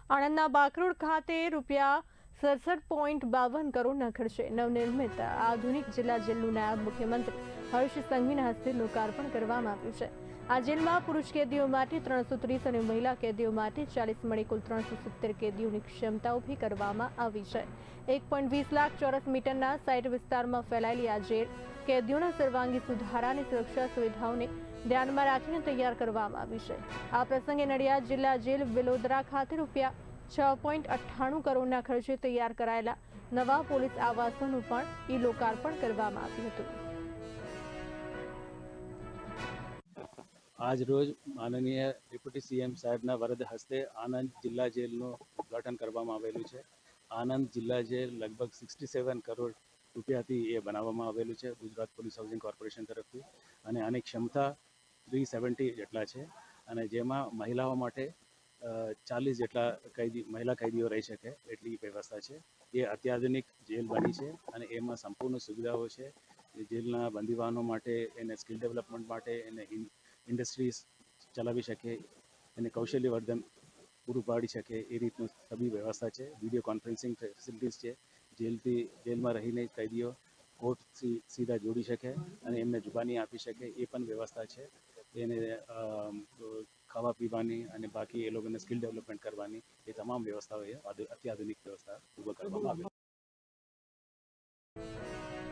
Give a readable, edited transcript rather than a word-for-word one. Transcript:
આણંદના બાકરોડ ખાતે ₹67.52 કરોડના ખર્ચે નવનિર્મિત આધુનિક જિલ્લા જેલનું નાયબ મુખ્યમંત્રી હર્ષ સંઘવીના હસ્તે લોકાર્પણ કરવામાં આવ્યું છે। આ જેલમાં પુરુષ કેદીઓ માટે 330 અને મહિલા કેદીઓ માટે 40 મળી કુલ 370 કેદીઓની ક્ષમતા ઊભી કરવામાં આવી છે। 1.20 લાખ ચોરસ મીટરના સાઇટ વિસ્તારમાં ફેલાયેલી આ જેલ કેદીઓના સર્વાંગી સુધારા અને સુરક્ષા સુવિધાઓને ધ્યાનમાં રાખીને તૈયાર કરવામાં આવી છે। આ પ્રસંગે નડિયાદ જિલ્લા જેલ વિલોદરા ખાતે ₹6.98 કરોડના ખર્ચે તૈયાર કરાયેલા નવા પોલીસ આવાસોનું પણ લોકાર્પણ કરવામાં આવ્યું હતું। આજ રોજ માનનીય ડેપ્યુટી સીએમ સાહેબના વરદ હસ્તે આણંદ જિલ્લા જેલનું ઉદ્ઘાટન કરવામાં આવેલું છે। આણંદ જિલ્લા જેલ લગભગ 67 કરોડ રૂપિયાથી એ બનાવવામાં આવેલું છે ગુજરાત પોલીસ હાઉસિંગ કોર્પોરેશન તરફથી, અને આની ક્ષમતા 370 જેટલા છે, અને જેમાં મહિલાઓ માટે 40 જેટલા મહિલા કૈદીઓ રહી શકે એટલી વ્યવસ્થા છે। એ અત્યાધુનિક જેલ બની છે અને એમાં સંપૂર્ણ સુવિધાઓ છે। જેલના બંદીવાનો માટે એને સ્કિલ ડેવલપમેન્ટ માટે એને ઇન્ડસ્ટ્રીઝ ચલાવી શકે, એને કૌશલ્યવર્ધન પૂરું પાડી શકે એ રીતનું સભી વ્યવસ્થા છે। વિડીયો કોન્ફરન્સિંગ ફેસિલિટીઝ છે, જેલમાં રહીને કૈદીઓ કોર્ટથી સીધા જોડી શકે અને એમને જુબાની આપી શકે એ પણ વ્યવસ્થા છે। એને ખાવા પીવાની અને બાકી એ લોકોને સ્કિલ ડેવલપમેન્ટ કરવાની એ તમામ વ્યવસ્થાઓ અત્યાધુનિક વ્યવસ્થા ઊભો કરવામાં આવી છે।